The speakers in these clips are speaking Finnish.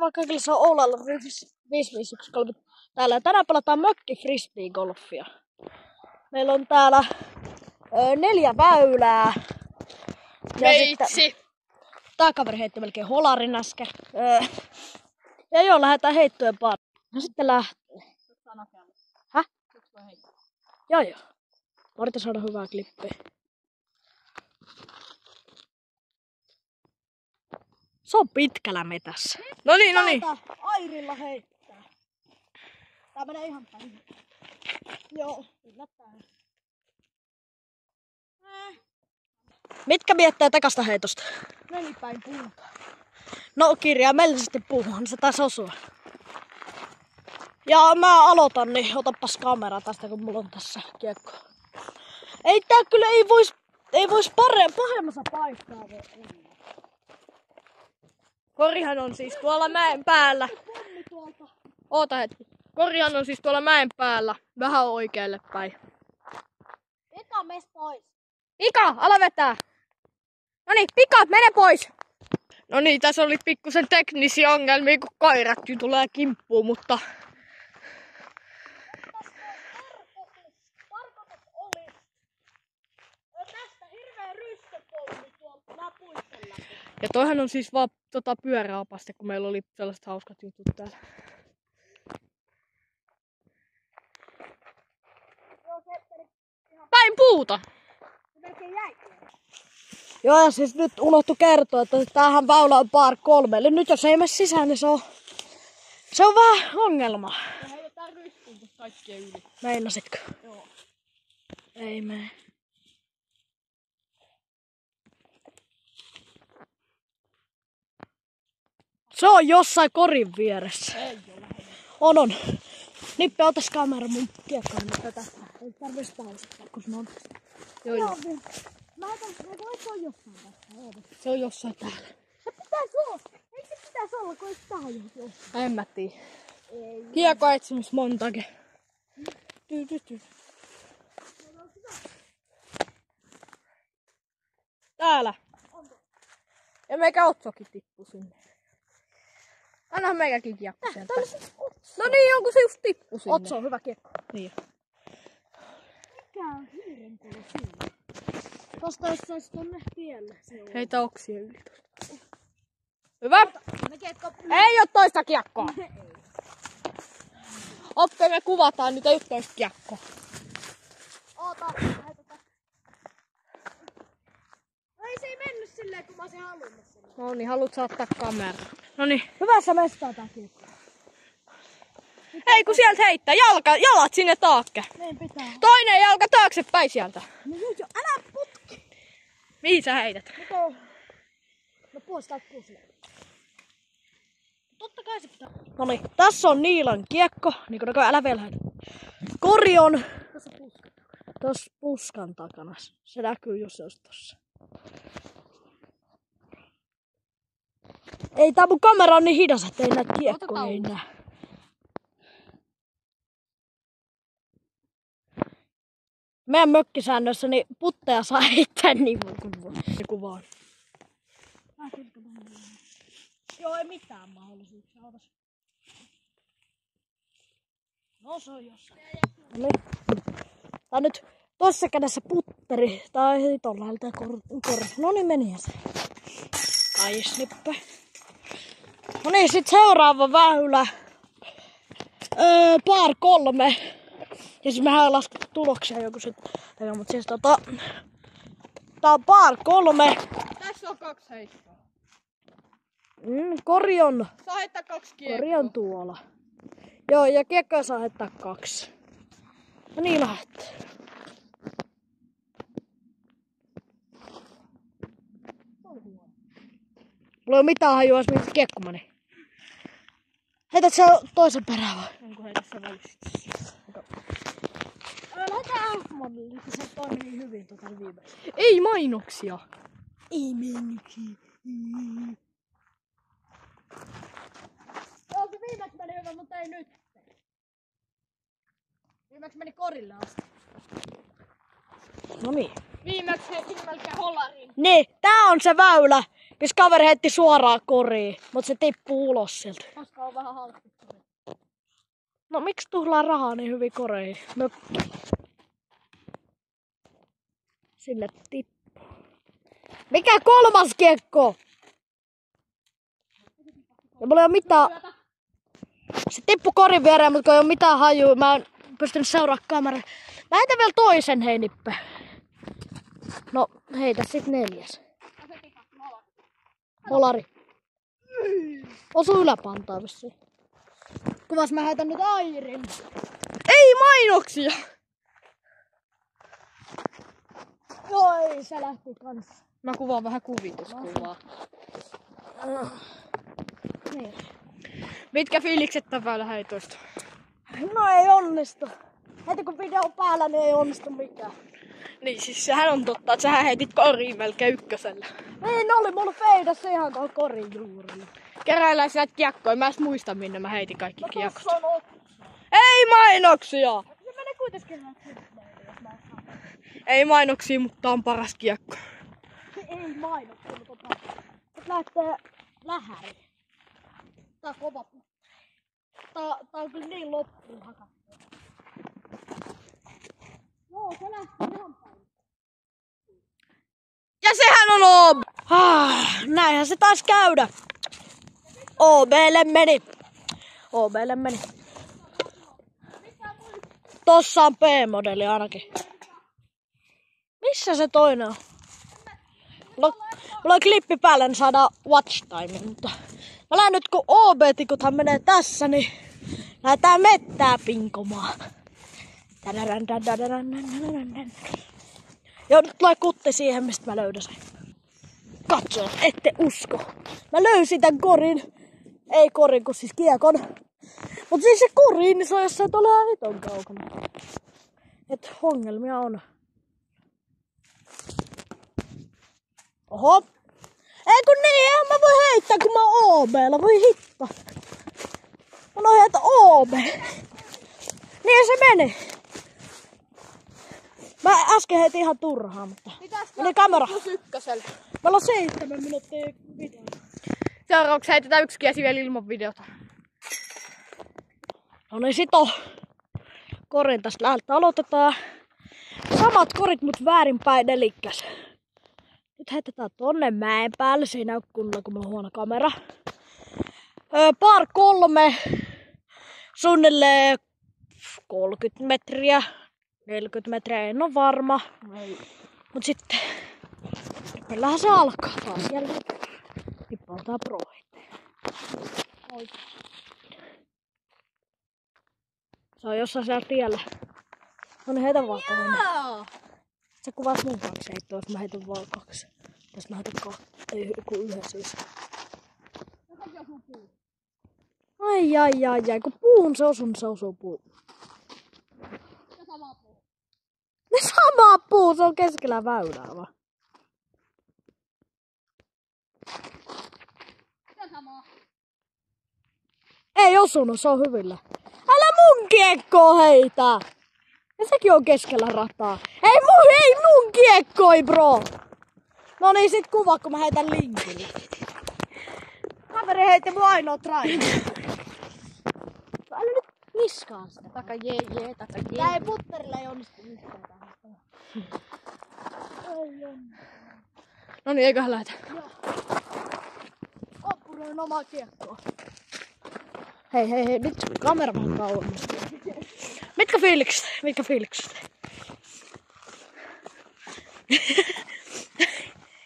vaan kaikille, se on Oulalla 5513 täällä. Ja tänään pelataan mökki frisbee-golfia. Meillä on täällä 4 väylää. Ja Veitsi! Tää kaveri heitti melkein holarin äsken. Ja joo, lähdetään heittojen pariin. No sitten lähtee. Häh? Joo. Mä yritän saada hyvää klippiä. Se on pitkällä metässä. Noniin. Täältä airilla heittää. Tää menee ihan päin. Joo, yllättäen. Mitkä miettää takasta heitosta? Meni päin puuta. No kirjaimellisesti puuhun, se taisi osua. Ja mä aloitan, niin otapas kamera tästä, kun mulla on tässä kiekko. Ei tää kyllä ei vois pahemmassa paikkaa. Korihan on siis tuolla mäen päällä. Oota hetki. Korihan on siis tuolla mäen päällä. Vähän oikealle päin. Pika, mes pois. Pika, ala vetää. Noniin, Pika, mene pois. Noniin, tässä oli pikkusen teknisiä ongelmia, kun koiratkin tulee kimppuun, mutta... Tarkoitus oli tästä hirveä rystöpolvi tuolta lapuisten läpi. Ja toihan on siis vaan pyöräopaste, kun meillä oli sellaiset hauskat jutut täällä. Päin puuta! Joo, ja siis nyt unohtu kertoa, että tämähän väylä on par 3. Eli nyt jos ei mene sisään, niin se on vähän ongelma. Ja heitetään rystyyn tuossa kaikkien yli. Meinasitko? Joo. Ei mene. Se on jossain korin vieressä. Ei ole. On. Nippe, otas kamera mun kiekkoon, mutta tästä. Ei tarvitse pausittaa, kun se on tästä. Joo. Mä otan, se on jossain tästä. Se on jossain täällä. Se pitäisi olla. Eikö se pitäisi olla, kun ei tää jossain? En mä tiedä. Kiekko etsimis montakin. Täällä. Ja meikä otsokin tippu sinne. Annahan meikäkin kiekko sieltä. No niin, onko se just tippu sinne? Otso on hyvä kiekko. Niin. Mikä on hiiren kuulu siinä? Tosta jos sais tonne tielle. Heitä oksia yli tosta. Hyvä! Ei oo toista kiekkoa! Oppe, me kuvataan nyt yhteistä kiekkoa. Oota, laitetaan. Ei se ei mennyt silleen, kun mä olisin halunnut silleen. No niin, haluut saattaa kameraa. No niin. Hyvässä mestaa tää kiekko. Ei kun sieltä heittää. Jalat sinne taakke. Niin pitää. Toinen jalka taaksepäin sieltä. No nyt jo, älä putki! Mihin sä heität? No pois täältä pusille. Totta kai se pitää. Noniin, tässä on Niilan kiekko. Niin kuin älä vielä heitä. Kori on tossa puskan takana. Se näkyy, jos se olisi tossa. Ei, tää mun kamera on niin hidas, ettei näe kiekkoja enää. Meidän mökkisäännössä niin putteja saa heittää niin kuin vaan. Joo, ei mitään mahdollisuuksia. No se on jossain. No niin. Tää on nyt tossa kädessä putteri. Tai tolla tää korva. No niin, meni se. Ai snippe. No niin, sit seuraava väylä. Par 3. Ja siis mehän ei laskettu tuloksia joku sit. Mutta siis tää on par 3. Tässä on 2 heittoa. Kori on. Saa heittää 2 kiekkoa. Kori on tuolla. Joo, ja kiekkoa saa heittää 2. No niin lähtee. Mulla ei oo mitään hajua, mihin kiekko meni. Heität sä toisen perään vai? Onko heitä se välissä? Lähdetään Alfmonille, kun se toimii niin hyvin viimeksi. Ei mainoksia. Ei mennykin. Joo, se viimeksi meni hyvä, mutta ei nyt. Viimeksi meni korille asti. No niin. Viimeksi heitin melkein holarin. Niin, tää on se väylä. Jos kaveri heitti suoraan koriin, mutta se tippuu ulos sieltä. Koska on vähän halkki. No miksi tuhlaa rahaa niin hyvin koreihin? Sinne tippuu. Mikä kolmas kiekko? Ja mulla ei oo mitään. Se tippu korin viereen, mutta kun ei oo mitään hajua. Mä en pystynyt seuraa kameraa. Mä heitän vielä toisen, hei Nippe. No heitä sit 4. Molari. Osu yläpantaa vissiin. Kuvas mä heitän nyt airin. Ei mainoksia! Joo ei, se lähti kans. Mä kuvaan vähän kuvituskuvaa. Niin. Mitkä fiilikset päällä heitoista? No ei onnistu. Heti kun video on päällä, niin ei onnistu mikään. Niin siis sehän on totta, että sähän heitit koriin melkein ykkösellä. Niin oli mulla feidassa ihan kuin korin juurella. Keräillään näitä kiekkoja, mä en muista minne mä heitin kaikki kiekot. Tossa on Ei mainoksia! se menee kuitenkin jos mä en saa. Ei mainoksia, mutta on paras kiekko. Ei mainoksia, mutta nyt lähtee lähäri. Tää on kova. Tää on kyllä niin loppuun hakattu. Joo, se lähtee ihan päin. Ja sehän on OB! Näinhän se taisi käydä. OB:lle meni. OB:lle meni. Tossa on P-modeli ainakin. Missä se toinen on? Mulla on klippi päällä, niin saadaan watch time, mutta mä lähden nyt kun OB-tikuthan menee tässä, niin lähdetään mettää pinkomaan. Joo, nyt tulee kutti siihen, mistä mä löydän sen. Katso, ette usko. Mä löysin tän korin. Ei korin, kun siis kiekon. Mut siis se korin, niin se on jossain tuolla hiton kaukana. Et ongelmia on. Oho. Ei kun niin, eihän mä voi heittää, kun mä oon OB:lla. Voi hitto. Mun on heitä OB. Niin se meni. Mä äsken heitin ihan turhaa, mutta meni kamera. +1. Meillä on 7 minuuttia video. Seuraavaksi heitetään yksi kiesi vielä ilman videota. No niin, sit on korin tästä läheltä aloitetaan. Samat korit, mut väärinpäin elikkäs. Nyt heitetään tonne mäen päälle. Se ei näy kunnolla, kun mulla on huono kamera. Par 3. Suunnilleen 30 metriä. 40 metriä, en oo varma. Mut sitten meillähän se alkaa taas jälleen. Tippautaan proihin. Se on jossain siellä tiellä. No niin, heitä vaan toinen. Sä kuvas mun 2 heittoa, jos mä heitän vaan 2. Jos mä heitän 2. Ei, kun 1 siis. Ai. Kun puuhun se osuu, niin se osuu puuhun. Ne sama puu, se on keskellä väylää vaan. Ei osunut, se on hyvillä. Älä mun kiekkoa heitä! Ja sekin on keskellä rataa. Ei mun kiekkoi, bro! No niin, sit kuva, kun mä heitän linkille. Kaveri heitti mun ainoa trai. Älä nyt niskaa sitä. Taka jee. Tää ei putterilla ei onnistu yhtään tähän. No niin, eiköhän lähdetä. Oppuroin omaa kiekkoa. Hei, nyt kamera vähän kauemmas. Mitkä fiilikset?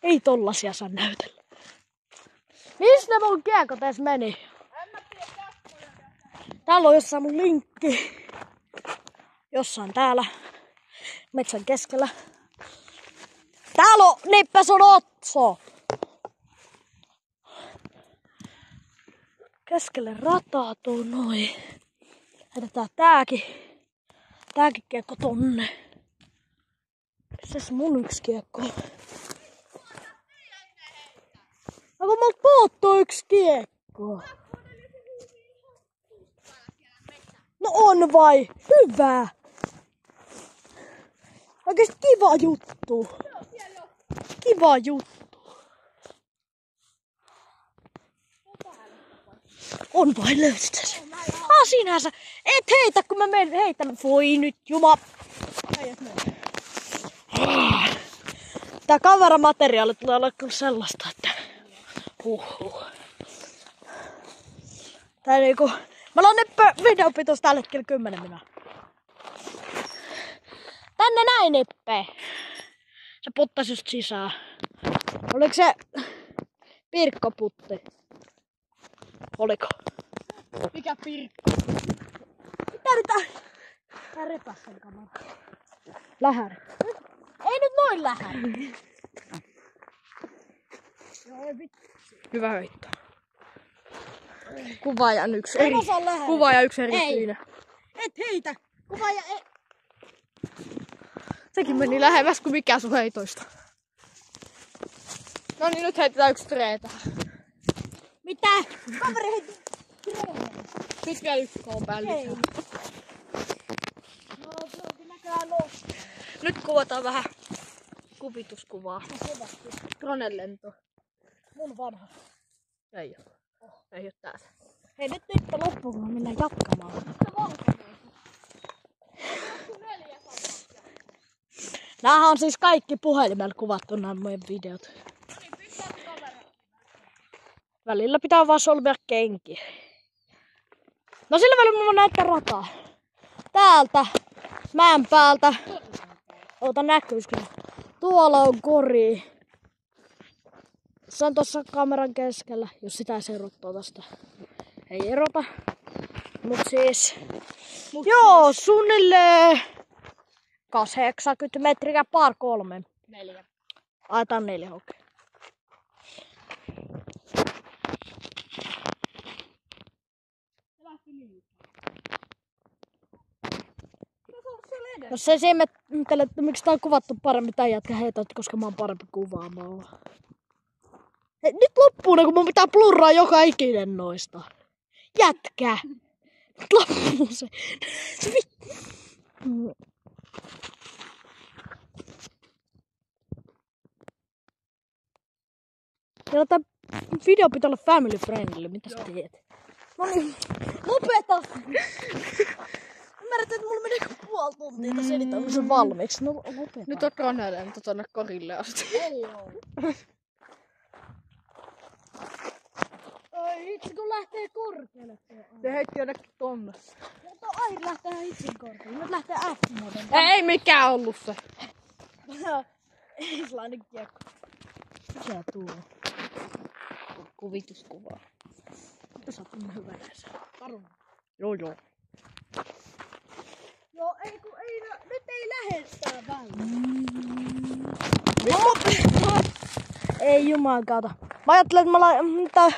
Ei tollasia saa näytellä. Missä ne mun kiekot edes meni? Täällä on jossain mun linkki. Jossain täällä. Metsän keskellä. Täällä on Nippe sun otso. Keskelle rataa tuo noin. Heitetään tääkin kiekko tonne. Missäs mun yksi kiekko? No kun multa puuttuu yksi kiekko. No on vai? Hyvä! Oikeesti kiva juttu. On vain löysit sen. Siinähän sä. Et heitä, kun mä menen heitän. Voi nyt, juma. Tää kameramateriaali tulee olla kyllä sellaista, että huhhuh. Tää niinku... Meillä on nyt videopituus tällä hetkellä 10 minuuttia. Tänne näin, Nippe. Se puttasi just sisään. Oliko se Pirkko-putti? Oliko? Mikä Pirkko? Mitä nyt tää repäs sen kamera. Lähäri. Ei nyt noin lähäri. Hyvä heitto. Kuvaajan yksi erityinen. Et heitä. Kuvaaja ei. Sekin meni lähemmäs kuin mikään sun heitoista. No niin, nyt heitetään yksi treetä. Mitä? Kaveri heitti treetä. Nyt vielä yksi koon päälle. Ei. No, näköjään nousi. Nyt kuvataan vähän kuvituskuvaa. Dronelento. Mun vanha. Ei oo. Ei oo täältä. Hei, nyt loppuun, kun mennään jatkamaan. Nämähän on siis kaikki puhelimella kuvattu nämä meidän videot. Välillä pitää vaan solmia kenkiä. No sillä välillä mä näyttää rataa. Täältä, mäen päältä. Oota näkyisikö. Tuolla on kori. Se on tossa kameran keskellä, jos sitä ei erottaa tästä. Ei erota. Mut siis... Joo, suunnilleen 80 metriä par 3. 4. Ai, tää on 4, okei. Jos se ihmettelee, että miksi tää on kuvattu paremmin tän jätkä heitä, koska mä oon parempi kuvaamaan. Hei, nyt loppuu, kun mun pitää blurraa joka ikinen noista. Jätkä! Nyt loppuu se. Ja tää video pitää olla family friendly, mitä sä teet? Noniin, lopeta! Ymmärrät, että mulla menee puoli tuntia tässä editoimaan sen valmiiksi. No lopeta. Nyt on dronelento tonne korille asti. Ei oo. Ai itse kun lähtee korkealle. Se heitti jonnekin tonne. Mutta aina lähtee itse korkealle. Nyt lähtee F-moden. Ei mikään ollut se. Ei sellainen kiekko. Mikä tuo? Kuvituskuvaa. Sä oot niin hyvä näissä. Varmaan. Joo. Joo, ei kun ei, nyt ei lähettää väliin. Ei juman kautta. Mä ajattelin, että mä laitan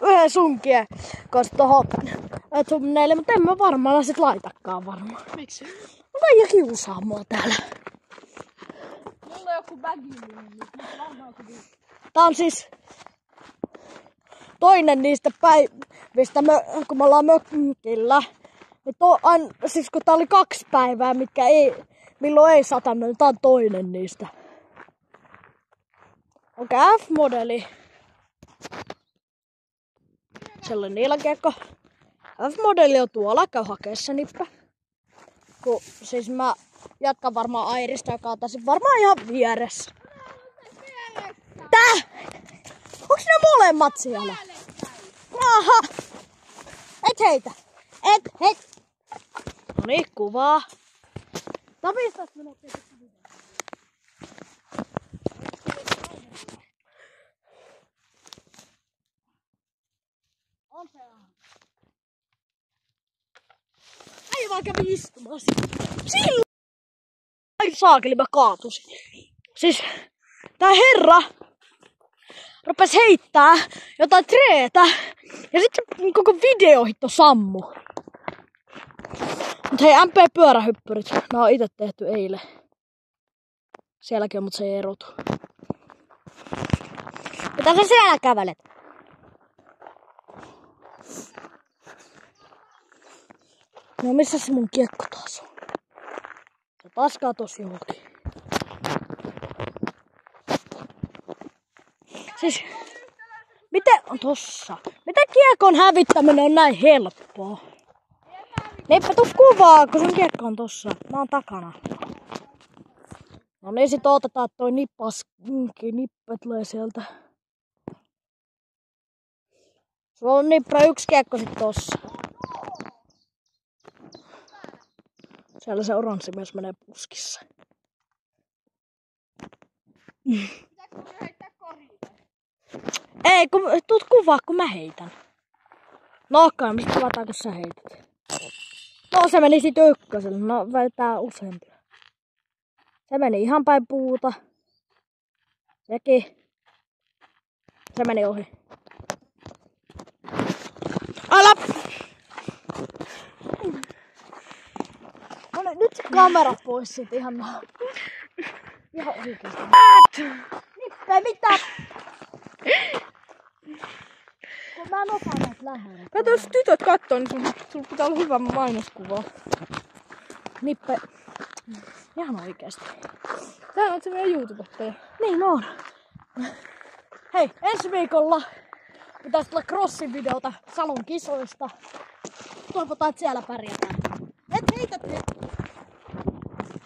yhden sunkien kanssa tohon thumbnailiin, mutta en mä varmaan sit laitakaan varmaan. Miksi? No Kaija kiusaa mua täällä. Mulla on joku bagillinen, niin varmaan Tää on siis toinen niistä päivistä, kun me ollaan mökillä. Siis kun tää oli 2 päivää, milloin ei satanut, niin tää on toinen niistä. Onko F-modeli? Sellainen niilakiekko. F-modeli on tuolla, käy hakee se Nippe. Siis mä jatkan varmaan Airista, joka on tässä varmaan ihan vieressä. Tää! Onks ne molemmat siellä? Aha! Et heitä! Et! Noniin, kuvaa. Tää on 15 minuuttia. On se ihan. Ei vaan kävi istumaan silloin. Ai saakeli, mä kaatusin. Siis tää herra rupes heittää jotain treetä ja sit se koko videohitto sammu. Mut hei, MP-pyörähyppyrit, nää on ite tehty eilen. Sielläkin on, mut se ei erotu. Mitä sä siellä kävelet? No missä se mun kiekko taas on? Se taas katos johonkin. Siis... Miten on tossa? Mitä kiekon hävittäminen on näin helppoa. Nippä, tuu kuvaa, kun sun kiekko on tossa. Mä oon takana. No niin, sit otetaan toi nippä tulee sieltä. Sulla on Nippä yksi kiekko sit tossa. Siellä se oranssi myös menee puskissa. Ei, kun tuut kuvaa, kun mä heitän. No okei, mistä kuvataan, kun sä heität. No se meni sit ykköselle, no välttää useampia. Se meni ihan päin puuta. Sekin. Se meni ohi. Ala! No niin, nyt se kamera pois sit ihan ihan oikeesti. Nippä, mitä? Kun mä en osaa näitä lähellä. Kato, jos tytöt kattoo, niin sulla pitää olla hyvä mainoskuva. Nippä, ihan oikeesti. Tää on se meidän YouTubettaja. Niin on. Hei, ensi viikolla pitäisi tulla crossin videota Salon kisoista. Toivotaan, että siellä pärjätään. Et heitä nyt.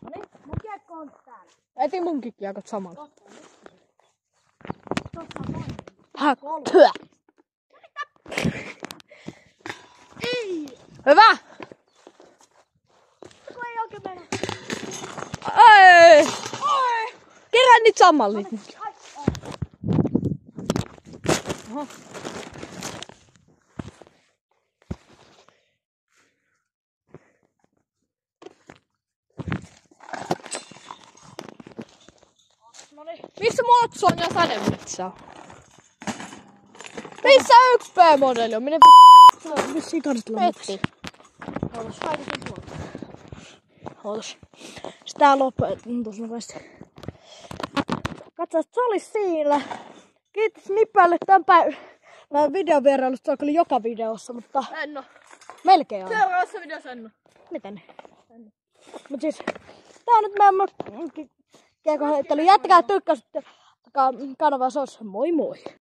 Noniin, mun kiekko on täällä. Eti munkin kiekot samalla. Tossa on noin. Työ! Ei! Hyvä! Kun ei oikein mennä. Ei! Kerää niitä samalla. Oho. Noniin. Missä Motsu on ja sademetsä on? Missä yksi P-modelli on? Minne Se on vissiin kansat lopuksi. Ootas, kaikki sen tuolta. Ootas. Sitä lopetetaan tossa nopeasti. Katsotaan, se oli siinä. Kiitos Nippälle tämän päivän videovierailusta. Se on kyllä joka videossa, mutta En oo. melkein aina. Seuraavassa videossa en oo. Miten? Mut siis, tää on nyt meidän kiekon heittely. Jättäkää tykkäsit kanavaa, se olisi moi moi!